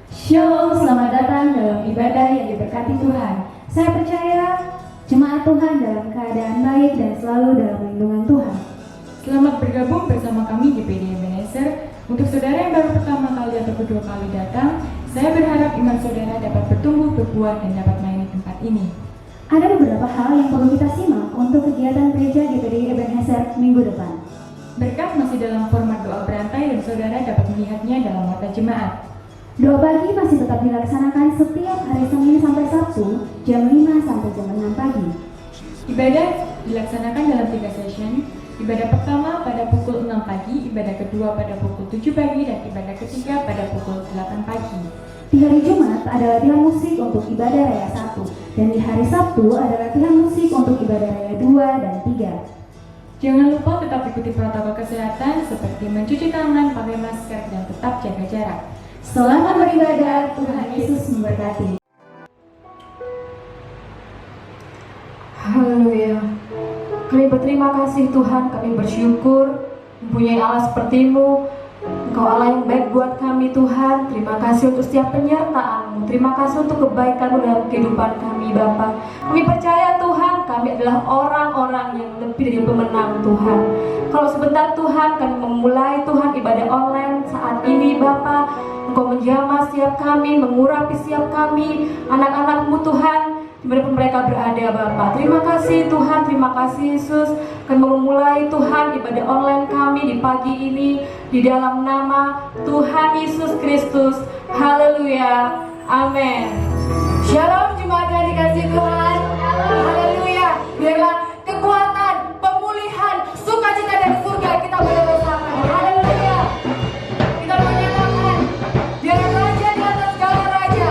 Shalom, selamat datang dalam ibadah yang diberkati Tuhan. Saya percaya jemaat Tuhan dalam keadaan baik dan selalu dalam lindungan Tuhan. Selamat bergabung bersama kami di PD Ebenezer. Untuk saudara yang baru pertama kali atau kedua kali datang, saya berharap iman saudara dapat bertumbuh, berbuah, dan dapat melayani tempat ini. Ada beberapa hal yang perlu kita simak untuk kegiatan gereja di PD Ebenezer minggu depan. Berkat masih dalam format doa berantai dan saudara dapat melihatnya dalam mata jemaat. Doa pagi masih tetap dilaksanakan setiap hari Senin sampai Sabtu jam 5 sampai jam 6 pagi. Ibadah dilaksanakan dalam 3 session. Ibadah pertama pada pukul 6 pagi, ibadah kedua pada pukul 7 pagi, dan ibadah ketiga pada pukul 8 pagi. Di hari Jumat ada latihan musik untuk ibadah raya 1, dan di hari Sabtu ada latihan musik untuk ibadah raya 2 dan 3. Jangan lupa tetap ikuti protokol kesehatan seperti mencuci tangan, pakai masker, dan tetap jaga jarak. Selamat beribadah, Tuhan Yesus memberkati. Haleluya. Kami berterima kasih Tuhan, kami bersyukur mempunyai Allah seperti-Mu. Engkau Allah yang baik buat kami Tuhan. Terima kasih untuk setiap penyertaan-Mu. Terima kasih untuk kebaikan-Mu dalam kehidupan kami Bapa. Kami percaya Tuhan, kami adalah orang-orang yang lebih dari pemenang Tuhan. Kalau sebentar Tuhan, kami memulai Tuhan ibadah online saat ini Bapa. Engkau menjamah setiap kami, mengurapi setiap kami, anak-anak-Mu Tuhan, dimanapun mereka berada Bapa. Terima kasih Tuhan, terima kasih Yesus. Akan memulai Tuhan ibadah online kami di pagi ini di dalam nama Tuhan Yesus Kristus. Haleluya, amin. Shalom jemaat yang dikasihi Tuhan. Haleluya. Biarlah kekuatan, pemulihan, sukacita dari surga kita boleh bersama. Haleluya. Kita menyatakan dia raja di atas segala raja.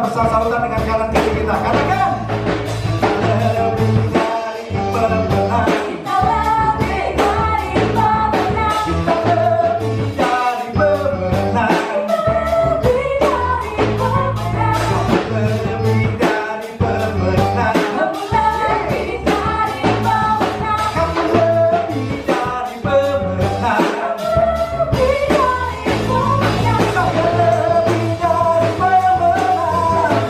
bersama-sama dengan kanan kiri kita. Katakan. Lebih dari pemenang. Kita lebih dari pemenang. Kita lebih dari pemenang. Lebih dari pemenang. Lebih dari pemenang. Kamu lebih dari pemenang. Kamu lebih dari pemenang. Lebih dari pemenang. Saya lebih dari pemenang.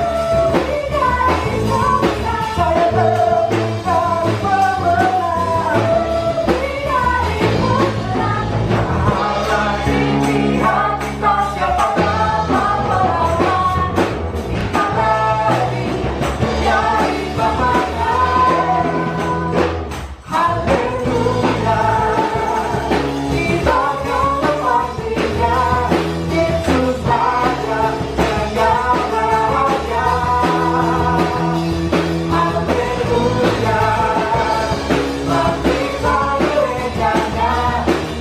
Lebih dari pemenang. Saya lebih dari pemenang. Lebih dari pemenang. Allah dilihat kita siapa dapat melawan. Kita lebih dari pemenang. Haleluya. Kita akan memastikan Yesus saja yang raja. Haleluya. Kita gerejanya.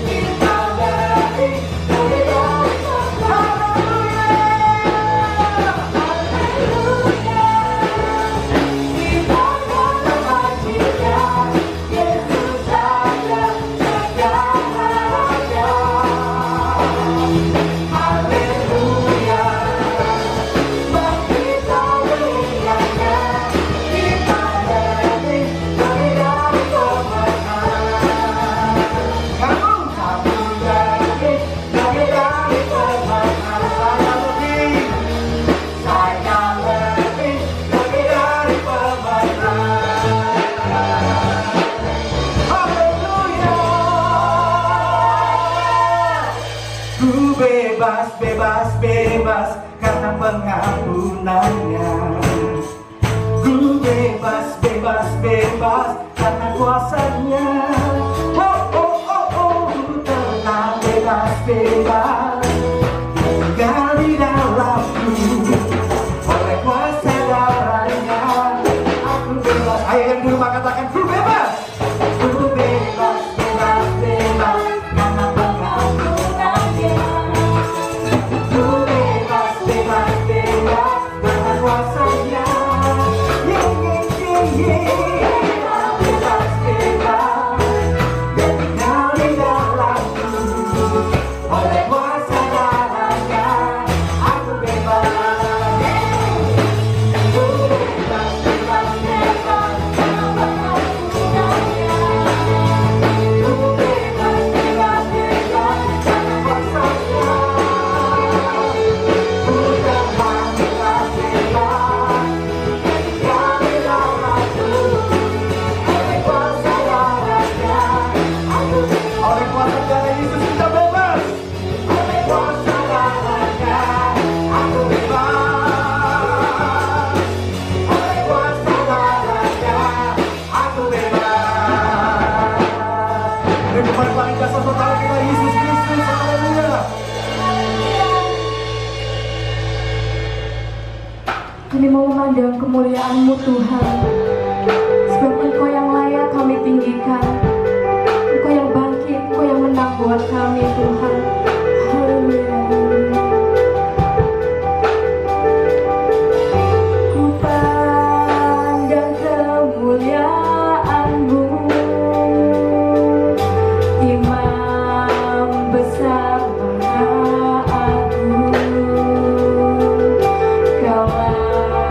Kita lebih dari Haleluya. Haleluya. Kita akan memastikan Yesus saja yang raja. Haleluya. Kita gerejanya. Kita lebih dari pemenang. Kamu lebih dari pemenang. Saya lebih dari pemenang. Haleluya. Ku bebas, bebas, bebas karena pengampunannya. Ku bebas, bebas, bebas karena kuasanya. Oh, oh, oh, oh, tenang, bebas, bebas. Tinggal di dalamku oleh kuasa darahnya. Aku bebas. Ayo yang di rumah katakan ku bebas. Ku bebas, bebas, bebas karena pengampunannya. Ku bebas, bebas, bebas karena kuasanya. Yeah, yeah, yeah, yeah. Bebas, bebas. Dan tinggal di dalamku oleh kuasa darahnya. Aku bebas. Ku bebas, bebas, bebas karena pengampunannya. Ku bebas, bebas, bebas karena kuasanya. Ku terbang, bebas, bebas. Tinggal di dalamku oleh kuasa darahnya. Aku bebas. Oleh kuasa darah Yesus kita bebas. Oleh kuasa darahnya aku bebas. Oleh kuasa darahnya aku bebas. Di depan paling dasar saudara kita Yesus Kristus. Haleluya. Kami mau memandang kemuliaan-Mu Tuhan, sebab Engkau yang layak kami tinggikan. Engkau yang bangkit, Engkau yang menang buat kami Tuhan. Haleluya. Ku pandang kemuliaan-Mu, Imam besar Maha Agung. Kaulah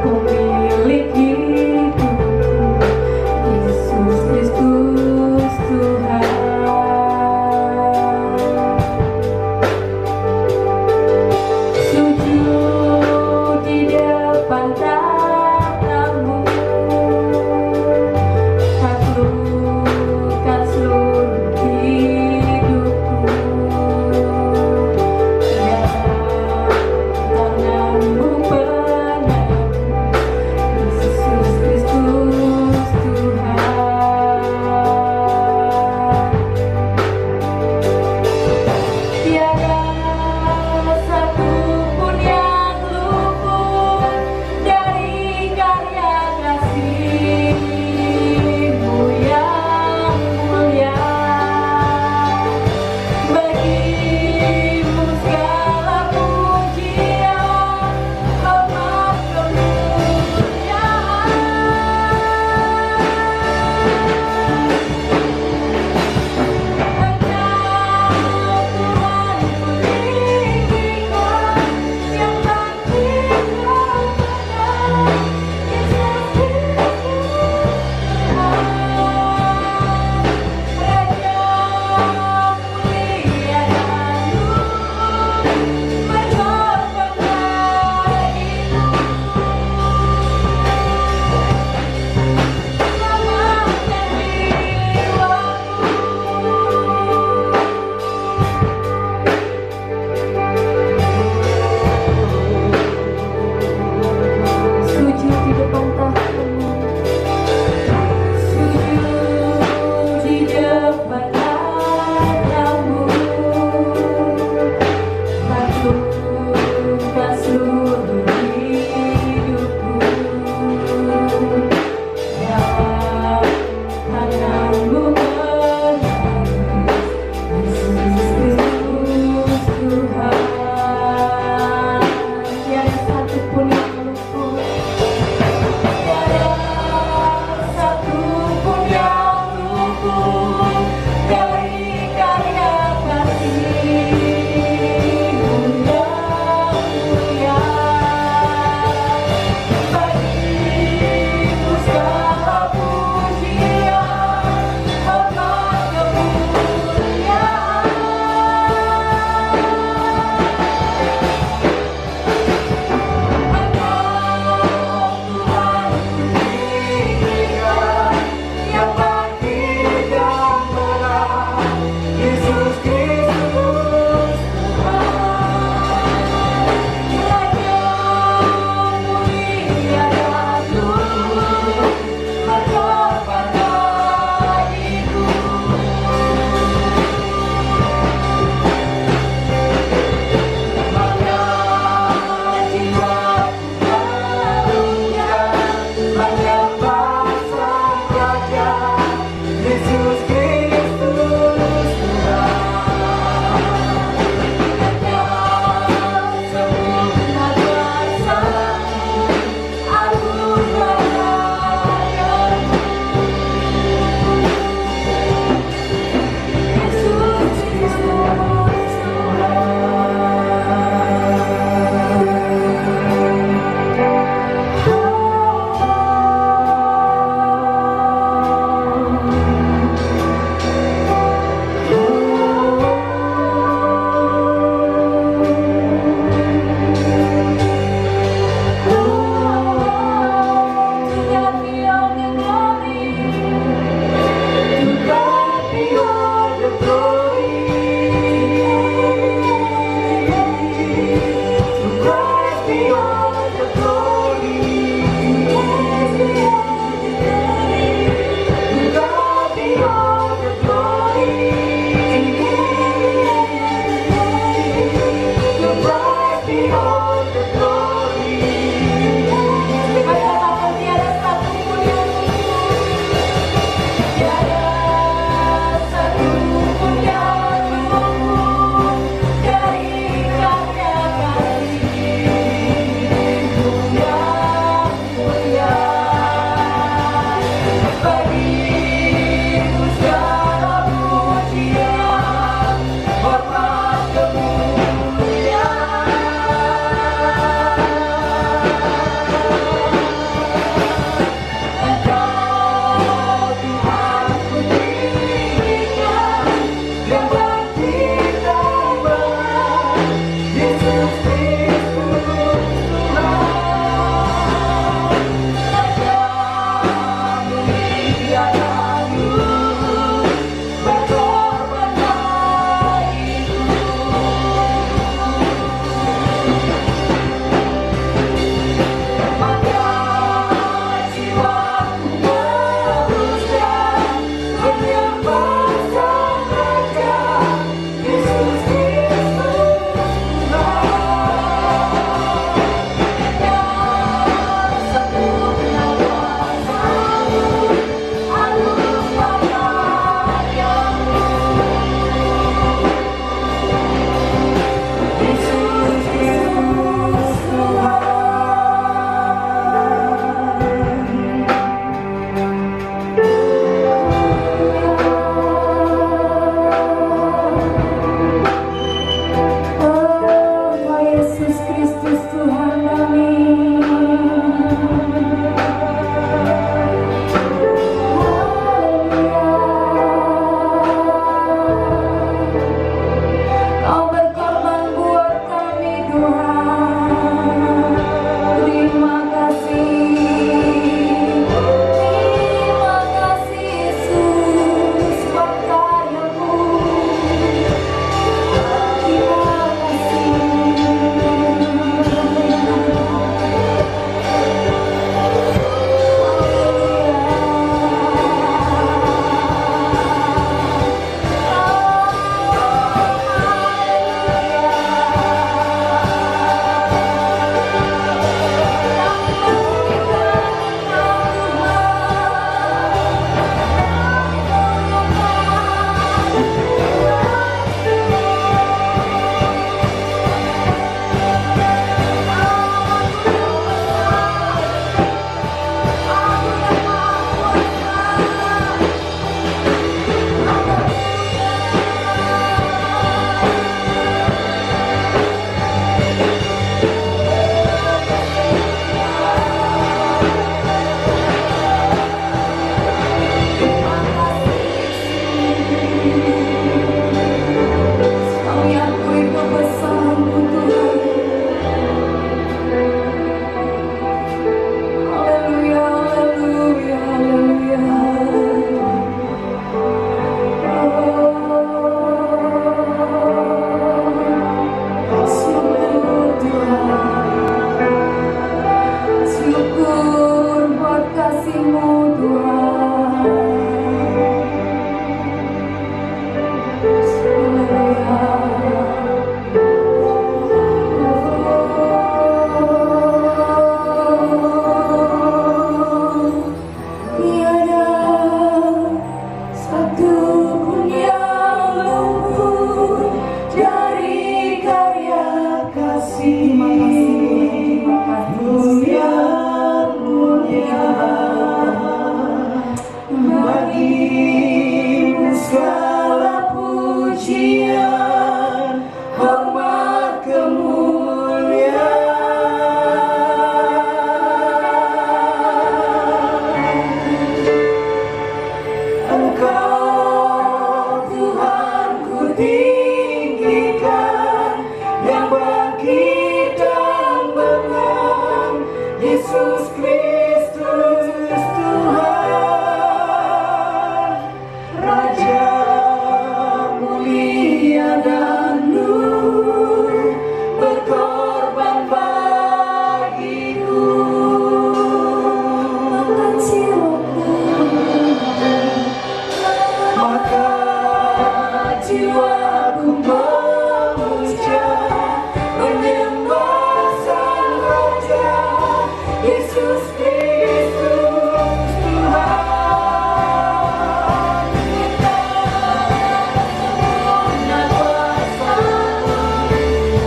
pemilik hidupku, Yesus Kristus Tuhan. Yesus Kristus Tuhan, Raja mulia dan nur, berkorban bagiku. Maka jiwaku memuja, menyembah Sang Raja, Yesus Kristus Tuhan. Sempurna kuasa-Mu,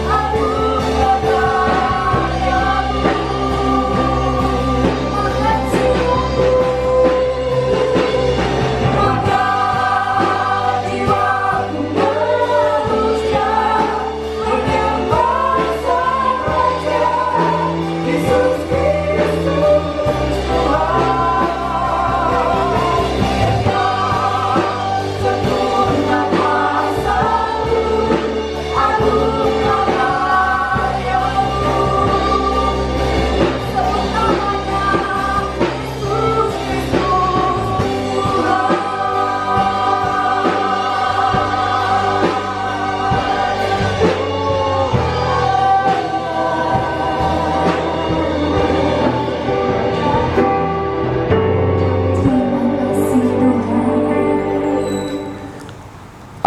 anugerah karya-Mu, mengasihiku. Maka jiwaku memuja, menyembah Sang Raja, Yesus Kristus Tuhan. Sempurna kuasa-Mu, anugerah karya-Mu, sebut namanya Yesus Kristus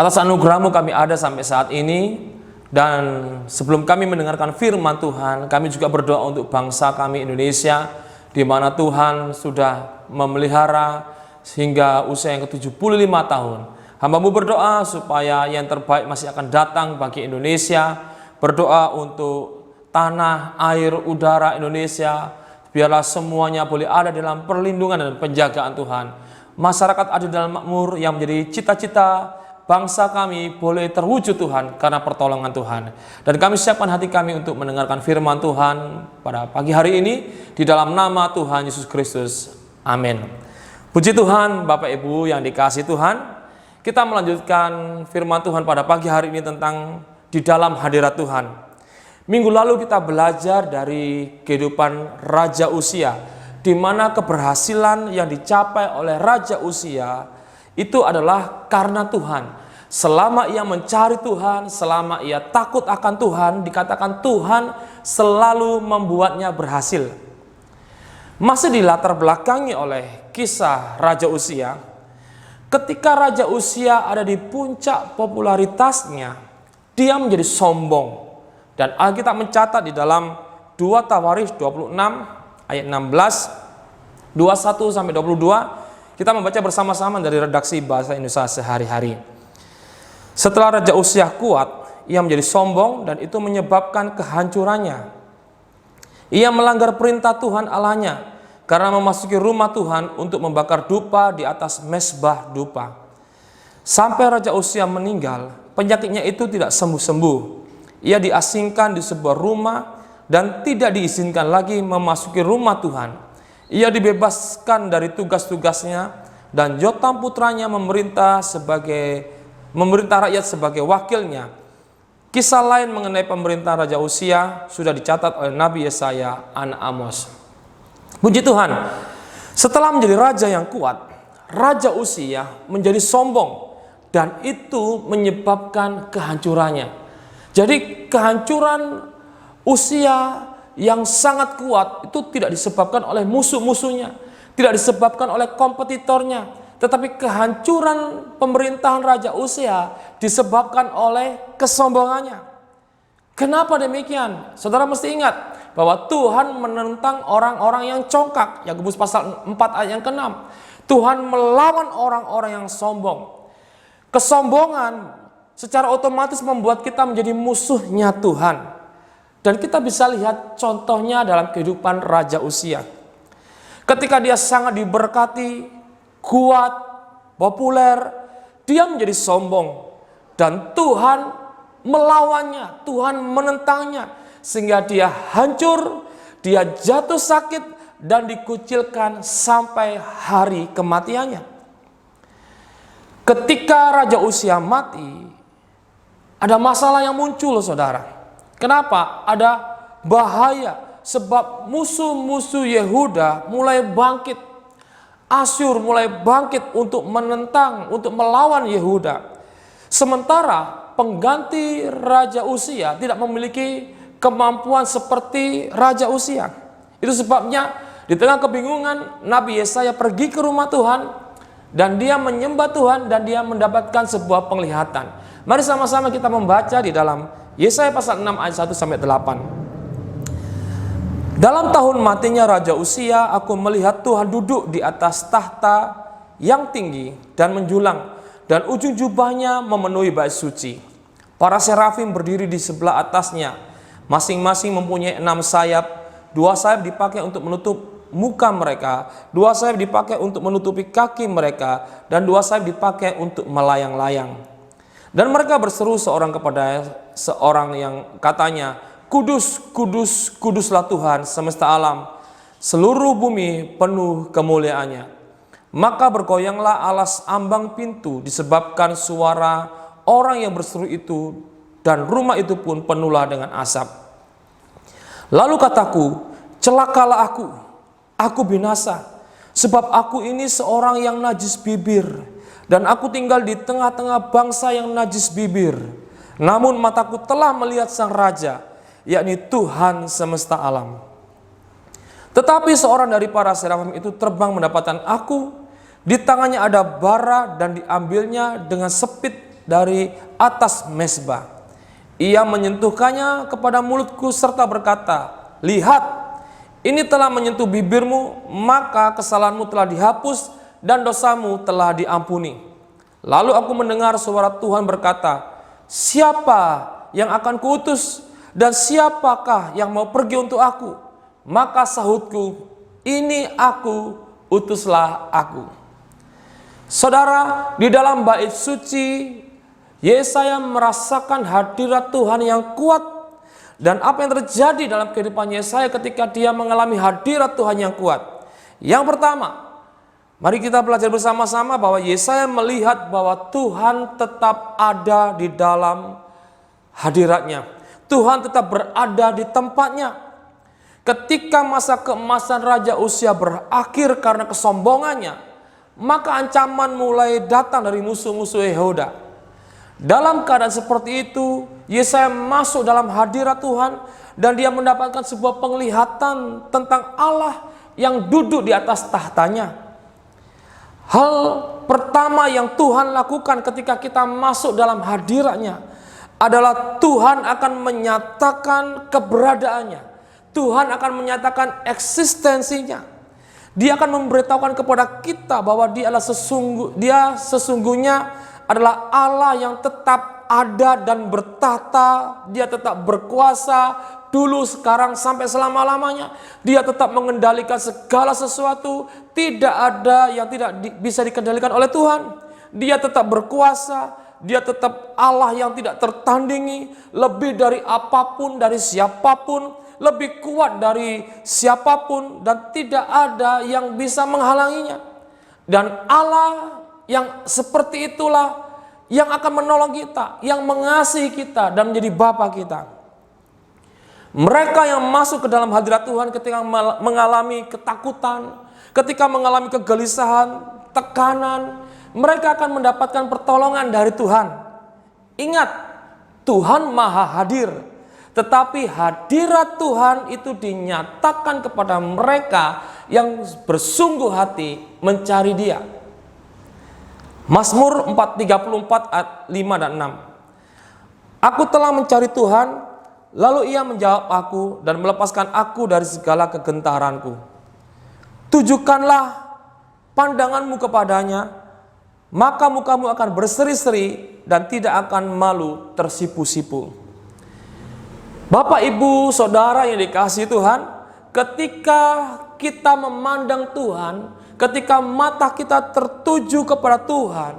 Atas anugerah-Mu kami ada sampai saat ini. Dan sebelum kami mendengarkan firman Tuhan, kami juga berdoa untuk bangsa kami Indonesia, di mana Tuhan sudah memelihara sehingga usia yang ke-75 tahun. Hamba-Mu berdoa supaya yang terbaik masih akan datang bagi Indonesia. Berdoa untuk tanah, air, udara Indonesia, biarlah semuanya boleh ada dalam perlindungan dan penjagaan Tuhan. Masyarakat adil dan makmur yang menjadi cita-cita bangsa kami boleh terwujud Tuhan karena pertolongan Tuhan. Dan kami siapkan hati kami untuk mendengarkan firman Tuhan pada pagi hari ini di dalam nama Tuhan Yesus Kristus. Amin. Puji Tuhan, Bapak Ibu yang dikasihi Tuhan. Kita melanjutkan firman Tuhan pada pagi hari ini tentang di dalam hadirat Tuhan. Minggu lalu kita belajar dari kehidupan Raja Uzia, di mana keberhasilan yang dicapai oleh Raja Uzia itu adalah karena Tuhan. Selama ia mencari Tuhan, selama ia takut akan Tuhan, dikatakan Tuhan selalu membuatnya berhasil. Masih dilatar belakangi oleh kisah Raja Uzia. Ketika Raja Uzia ada di puncak popularitasnya, dia menjadi sombong. Dan Alkitab mencatat di dalam 2 Tawarikh 26 ayat 16, 21 sampai 22, kita membaca bersama-sama dari redaksi Bahasa Indonesia Sehari-hari. Setelah Raja Uzia kuat, ia menjadi sombong dan itu menyebabkan kehancurannya. Ia melanggar perintah Tuhan Allahnya karena memasuki rumah Tuhan untuk membakar dupa di atas mezbah dupa. Sampai Raja Uzia meninggal, penyakitnya itu tidak sembuh-sembuh. Ia diasingkan di sebuah rumah dan tidak diizinkan lagi memasuki rumah Tuhan. Ia dibebaskan dari tugas-tugasnya dan Yotam putranya memerintah rakyat sebagai wakilnya. Kisah lain mengenai pemerintahan Raja Uzia sudah dicatat oleh Nabi Yesaya anak Amos. Puji Tuhan, setelah menjadi raja yang kuat, Raja Uzia menjadi sombong dan itu menyebabkan kehancurannya. Jadi kehancuran Uzia yang sangat kuat itu tidak disebabkan oleh musuh-musuhnya, tidak disebabkan oleh kompetitornya, tetapi kehancuran pemerintahan Raja Uzia disebabkan oleh kesombongannya. Kenapa demikian? Saudara mesti ingat bahwa Tuhan menentang orang-orang yang congkak. Yakobus pasal 4 ayat yang ke-6. Tuhan melawan orang-orang yang sombong. Kesombongan secara otomatis membuat kita menjadi musuhnya Tuhan. Dan kita bisa lihat contohnya dalam kehidupan Raja Uzia. Ketika dia sangat diberkati, kuat, populer, dia menjadi sombong. Dan Tuhan melawannya, Tuhan menentangnya. Sehingga dia hancur, dia jatuh sakit, dan dikucilkan sampai hari kematiannya. Ketika Raja Uzia mati, ada masalah yang muncul, saudara. Kenapa? Ada bahaya, sebab musuh-musuh Yehuda mulai bangkit. Asyur mulai bangkit untuk menentang, untuk melawan Yehuda. Sementara pengganti Raja Uzia tidak memiliki kemampuan seperti Raja Uzia. Itu sebabnya di tengah kebingungan Nabi Yesaya pergi ke rumah Tuhan dan dia menyembah Tuhan dan dia mendapatkan sebuah penglihatan. Mari sama-sama kita membaca di dalam Yesaya pasal 6 ayat 1 sampai 8. Dalam tahun matinya Raja Uzia, aku melihat Tuhan duduk di atas tahta yang tinggi dan menjulang, dan ujung jubahnya memenuhi bait suci. Para serafim berdiri di sebelah atasnya, masing-masing mempunyai 6 sayap. 2 sayap dipakai untuk menutup muka mereka, 2 sayap dipakai untuk menutupi kaki mereka, dan 2 sayap dipakai untuk melayang-layang. Dan mereka berseru seorang kepada seorang yang katanya, Kudus, kudus, kuduslah Tuhan semesta alam, seluruh bumi penuh kemuliaannya. Maka bergoyanglah alas ambang pintu disebabkan suara orang yang berseru itu, dan rumah itu pun penuhlah dengan asap. Lalu kataku, celakalah aku binasa, sebab aku ini seorang yang najis bibir, dan aku tinggal di tengah-tengah bangsa yang najis bibir. Namun mataku telah melihat Sang Raja, yakni Tuhan semesta alam. Tetapi seorang dari para serafim itu terbang mendapatkan aku. Di tangannya ada bara dan diambilnya dengan sepit dari atas mezbah. Ia menyentuhkannya kepada mulutku serta berkata, lihat, ini telah menyentuh bibirmu, maka kesalahanmu telah dihapus dan dosamu telah diampuni. Lalu aku mendengar suara Tuhan berkata, siapa yang akan kuutus dan siapakah yang mau pergi untuk aku? Maka sahutku, ini aku, utuslah aku. Saudara, di dalam bait suci, Yesaya merasakan hadirat Tuhan yang kuat. Dan apa yang terjadi dalam kehidupan Yesaya ketika dia mengalami hadirat Tuhan yang kuat? Yang pertama, mari kita belajar bersama-sama bahwa Yesaya melihat bahwa Tuhan tetap ada di dalam hadiratnya. Tuhan tetap berada di tempatnya. Ketika masa keemasan Raja Uzia berakhir karena kesombongannya, maka ancaman mulai datang dari musuh-musuh Yehuda. Dalam keadaan seperti itu, Yesaya masuk dalam hadirat Tuhan dan dia mendapatkan sebuah penglihatan tentang Allah yang duduk di atas tahtanya. Hal pertama yang Tuhan lakukan ketika kita masuk dalam hadiratnya adalah Tuhan akan menyatakan keberadaannya. Tuhan akan menyatakan eksistensinya. Dia akan memberitahukan kepada kita bahwa dia sesungguhnya adalah Allah yang tetap ada dan bertahta. Dia tetap berkuasa dulu, sekarang, sampai selama-lamanya. Dia tetap mengendalikan segala sesuatu. Tidak ada yang tidak bisa dikendalikan oleh Tuhan. Dia tetap berkuasa. Dia tetap Allah yang tidak tertandingi, lebih dari apapun, dari siapapun, lebih kuat dari siapapun, dan tidak ada yang bisa menghalanginya. Dan Allah yang seperti itulah yang akan menolong kita, yang mengasihi kita dan menjadi Bapa kita. Mereka yang masuk ke dalam hadirat Tuhan ketika mengalami ketakutan, ketika mengalami kegelisahan, tekanan, mereka akan mendapatkan pertolongan dari Tuhan. Ingat, Tuhan Maha Hadir. Tetapi hadirat Tuhan itu dinyatakan kepada mereka yang bersungguh hati mencari Dia. Mazmur 434 ayat 5 dan 6. Aku telah mencari Tuhan, lalu Ia menjawab aku dan melepaskan aku dari segala kegentaranku. Tujukanlah pandanganmu kepadanya, maka mukamu akan berseri-seri dan tidak akan malu tersipu-sipu. Bapak, Ibu, Saudara yang dikasihi Tuhan, ketika kita memandang Tuhan, ketika mata kita tertuju kepada Tuhan,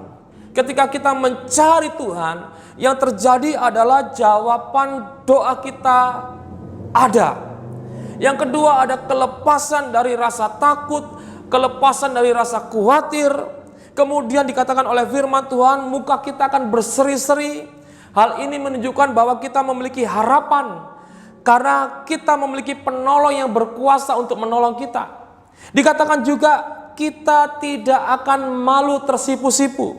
ketika kita mencari Tuhan, yang terjadi adalah jawaban doa kita ada. Yang kedua, ada kelepasan dari rasa takut, kelepasan dari rasa khawatir. Kemudian dikatakan oleh firman Tuhan, muka kita akan berseri-seri. Hal ini menunjukkan bahwa kita memiliki harapan. karena kita memiliki penolong yang berkuasa untuk menolong kita. Dikatakan juga kita tidak akan malu tersipu-sipu.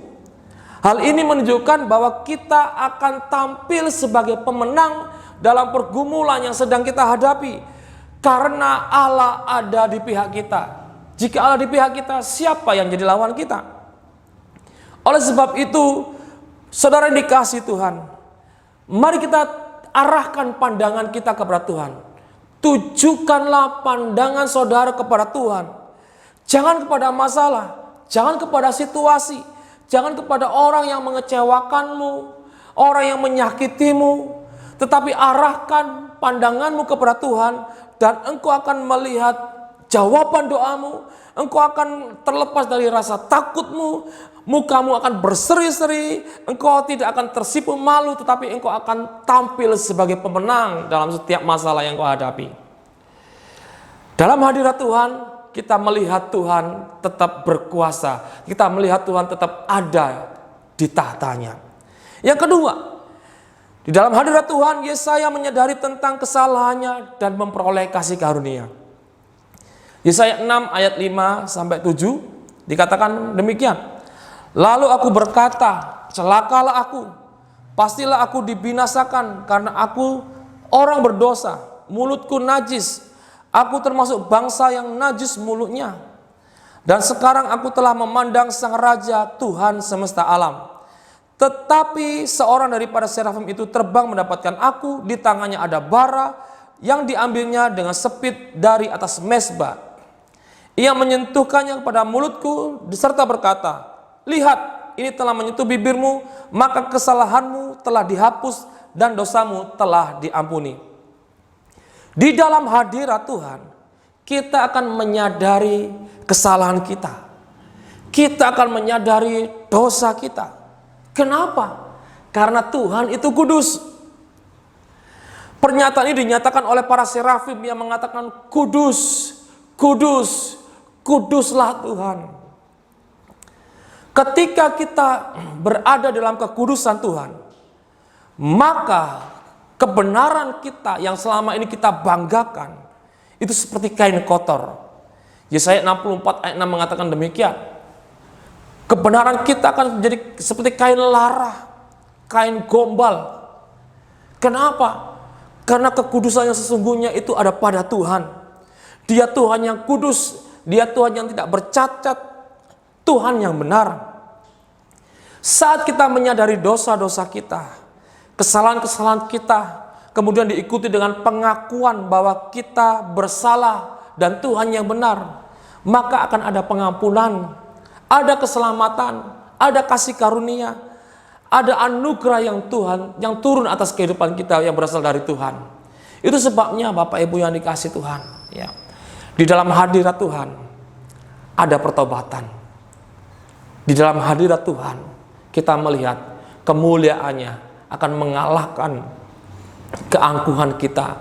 Hal ini menunjukkan bahwa kita akan tampil sebagai pemenang dalam pergumulan yang sedang kita hadapi, karena Allah ada di pihak kita. Jika Allah di pihak kita, siapa yang jadi lawan kita? Oleh sebab itu, saudara yang dikasihi Tuhan, mari kita arahkan pandangan kita kepada Tuhan. Tujukanlah pandangan saudara kepada Tuhan. Jangan kepada masalah, jangan kepada situasi, jangan kepada orang yang mengecewakanmu, orang yang menyakitimu, tetapi arahkan pandanganmu kepada Tuhan dan engkau akan melihat jawaban doamu. Engkau akan terlepas dari rasa takutmu, mukamu akan berseri-seri, engkau tidak akan tersipu malu, tetapi engkau akan tampil sebagai pemenang dalam setiap masalah yang kau hadapi. Dalam hadirat Tuhan, kita melihat Tuhan tetap berkuasa, kita melihat Tuhan tetap ada di tahtanya. Yang kedua, di dalam hadirat Tuhan, Yesaya menyadari tentang kesalahannya dan memperoleh kasih karunia. Yesaya 6 ayat 5 sampai 7 dikatakan demikian. Lalu aku berkata, celakalah aku, pastilah aku dibinasakan karena aku orang berdosa, mulutku najis, aku termasuk bangsa yang najis mulutnya. Dan sekarang aku telah memandang Sang Raja Tuhan semesta alam. Tetapi seorang daripada serafim itu terbang mendapatkan aku, di tangannya ada bara yang diambilnya dengan sepit dari atas mezbah. Ia menyentuhkannya kepada mulutku serta berkata, lihat, ini telah menyentuh bibirmu, maka kesalahanmu telah dihapus dan dosamu telah diampuni. Di dalam hadirat Tuhan, kita akan menyadari kesalahan kita. Kita akan menyadari dosa kita. Kenapa? Karena Tuhan itu kudus. Pernyataan ini dinyatakan oleh para serafim yang mengatakan kudus, kudus, kuduslah Tuhan. Ketika kita berada dalam kekudusan Tuhan, maka kebenaran kita yang selama ini kita banggakan itu seperti kain kotor. Yesaya 64 ayat 6 mengatakan demikian. Kebenaran kita akan menjadi seperti kain lara, kain gombal. Kenapa? Karena kekudusan yang sesungguhnya itu ada pada Tuhan. Dia Tuhan yang kudus, Dia Tuhan yang tidak bercacat, Tuhan yang benar. Saat kita menyadari dosa-dosa kita, kesalahan-kesalahan kita, kemudian diikuti dengan pengakuan bahwa kita bersalah dan Tuhan yang benar, maka akan ada pengampunan, ada keselamatan, ada kasih karunia, ada anugerah yang turun atas kehidupan kita yang berasal dari Tuhan. Itu sebabnya Bapak Ibu yang dikasihi Tuhan, ya. Di dalam hadirat Tuhan ada pertobatan. Di dalam hadirat Tuhan kita melihat kemuliaannya akan mengalahkan keangkuhan kita.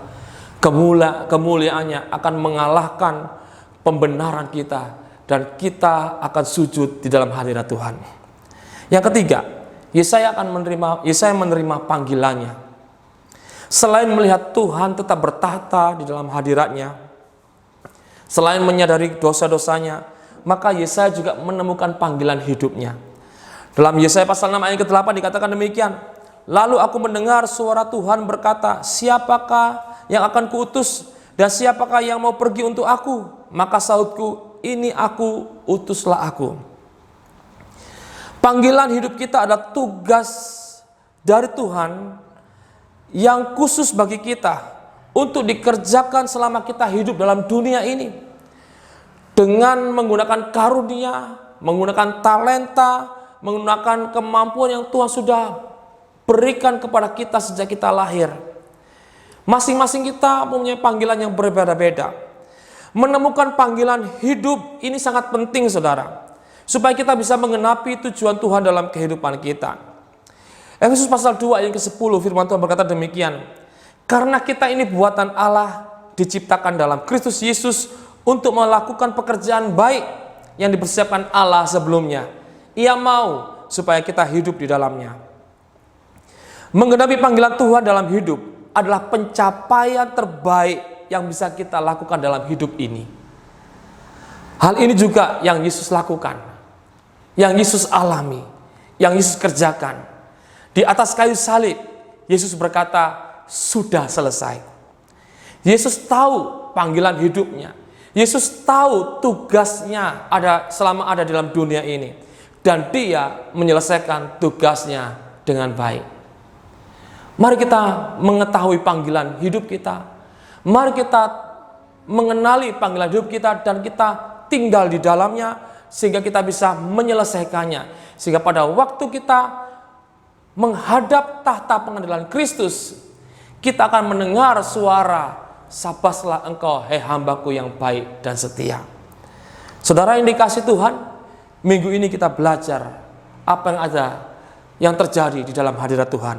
Kemuliaannya akan mengalahkan pembenaran kita, dan kita akan sujud di dalam hadirat Tuhan. Yang ketiga, Yesaya menerima panggilannya. Selain melihat Tuhan tetap bertahta di dalam hadiratnya, selain menyadari dosa-dosanya, maka Yesaya juga menemukan panggilan hidupnya. Dalam Yesaya pasal 6 ayat ke-8 dikatakan demikian. Lalu aku mendengar suara Tuhan berkata, siapakah yang akan kuutus dan siapakah yang mau pergi untuk aku? Maka sahutku, ini aku, utuslah aku. Panggilan hidup kita adalah tugas dari Tuhan yang khusus bagi kita untuk dikerjakan selama kita hidup dalam dunia ini. Dengan menggunakan karunia, menggunakan talenta, menggunakan kemampuan yang Tuhan sudah berikan kepada kita sejak kita lahir. Masing-masing kita mempunyai panggilan yang berbeda-beda. Menemukan panggilan hidup ini sangat penting, saudara, supaya kita bisa menggenapi tujuan Tuhan dalam kehidupan kita. Efesus pasal 2 ayat ke-10 firman Tuhan berkata demikian. Karena kita ini buatan Allah, diciptakan dalam Kristus Yesus untuk melakukan pekerjaan baik yang dipersiapkan Allah sebelumnya. Ia mau supaya kita hidup di dalamnya. Menggenapi panggilan Tuhan dalam hidup adalah pencapaian terbaik yang bisa kita lakukan dalam hidup ini. Hal ini juga yang Yesus lakukan, yang Yesus alami, yang Yesus kerjakan. Di atas kayu salib, Yesus berkata, sudah selesai. Yesus tahu panggilan hidupnya. Yesus tahu tugasnya selama ada dalam dunia ini. Dan dia menyelesaikan tugasnya dengan baik. Mari kita mengetahui panggilan hidup kita. Mari kita mengenali panggilan hidup kita dan kita tinggal di dalamnya sehingga kita bisa menyelesaikannya. Sehingga pada waktu kita menghadap tahta pengadilan Kristus, kita akan mendengar suara, sabaslah engkau, hai hambaku yang baik dan setia. Saudara yang dikasihi Tuhan, minggu ini kita belajar apa yang terjadi di dalam hadirat Tuhan.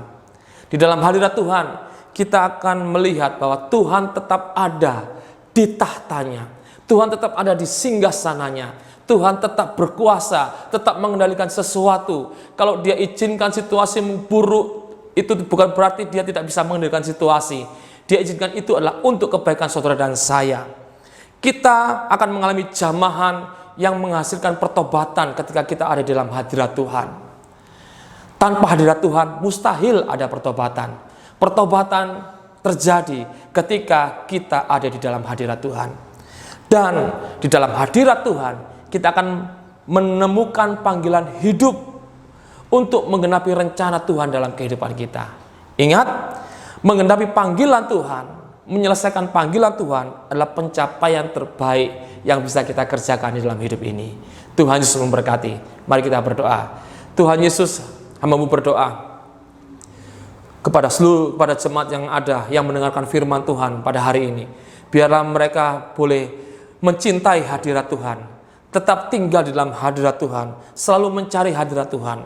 Di dalam hadirat Tuhan, kita akan melihat bahwa Tuhan tetap ada di tahtanya. Tuhan tetap ada di singgasananya. Tuhan tetap berkuasa, tetap mengendalikan sesuatu. Kalau dia izinkan situasi buruk, itu bukan berarti dia tidak bisa mengendalikan situasi. Dia izinkan itu adalah untuk kebaikan saudara dan saya. Kita akan mengalami jamahan yang menghasilkan pertobatan ketika kita ada di dalam hadirat Tuhan. Tanpa hadirat Tuhan, mustahil ada pertobatan. Pertobatan terjadi ketika kita ada di dalam hadirat Tuhan. Dan di dalam hadirat Tuhan, kita akan menemukan panggilan hidup untuk menggenapi rencana Tuhan dalam kehidupan kita. Ingat, menggenapi panggilan Tuhan, menyelesaikan panggilan Tuhan adalah pencapaian terbaik yang bisa kita kerjakan di dalam hidup ini. Tuhan Yesus memberkati. Mari kita berdoa. Tuhan Yesus, hamba-Mu berdoa kepada jemaat yang ada yang mendengarkan firman Tuhan pada hari ini. Biarlah mereka boleh mencintai hadirat Tuhan, tetap tinggal di dalam hadirat Tuhan, selalu mencari hadirat Tuhan.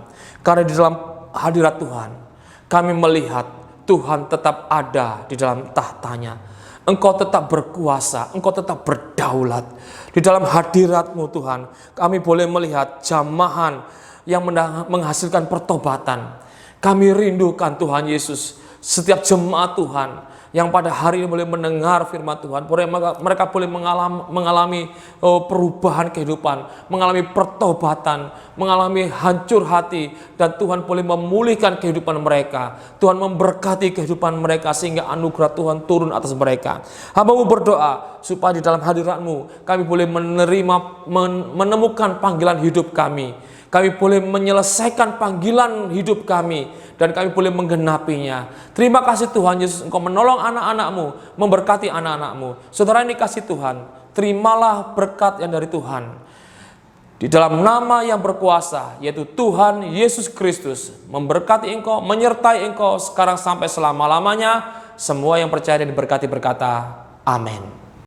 Karena di dalam hadirat Tuhan, kami melihat Tuhan tetap ada di dalam tahtanya. Engkau tetap berkuasa, Engkau tetap berdaulat. Di dalam hadirat-Mu Tuhan, kami boleh melihat jamahan yang menghasilkan pertobatan. Kami rindukan Tuhan Yesus, setiap jemaat Tuhan yang pada hari ini boleh mendengar firman Tuhan, mereka boleh mengalami perubahan kehidupan, mengalami pertobatan, mengalami hancur hati, dan Tuhan boleh memulihkan kehidupan mereka. Tuhan memberkati kehidupan mereka sehingga anugerah Tuhan turun atas mereka. Hamba-Mu berdoa supaya di dalam hadirat-Mu kami boleh menemukan panggilan hidup kami. Kami boleh menyelesaikan panggilan hidup kami dan kami boleh menggenapinya. Terima kasih Tuhan Yesus, Engkau menolong anak-anak-Mu, memberkati anak-anak-Mu. Saudara yang dikasihi Tuhan, terimalah berkat yang dari Tuhan. Di dalam nama yang berkuasa, yaitu Tuhan Yesus Kristus, memberkati engkau, menyertai engkau sekarang sampai selama-lamanya. Semua yang percaya dan diberkati berkata, amin.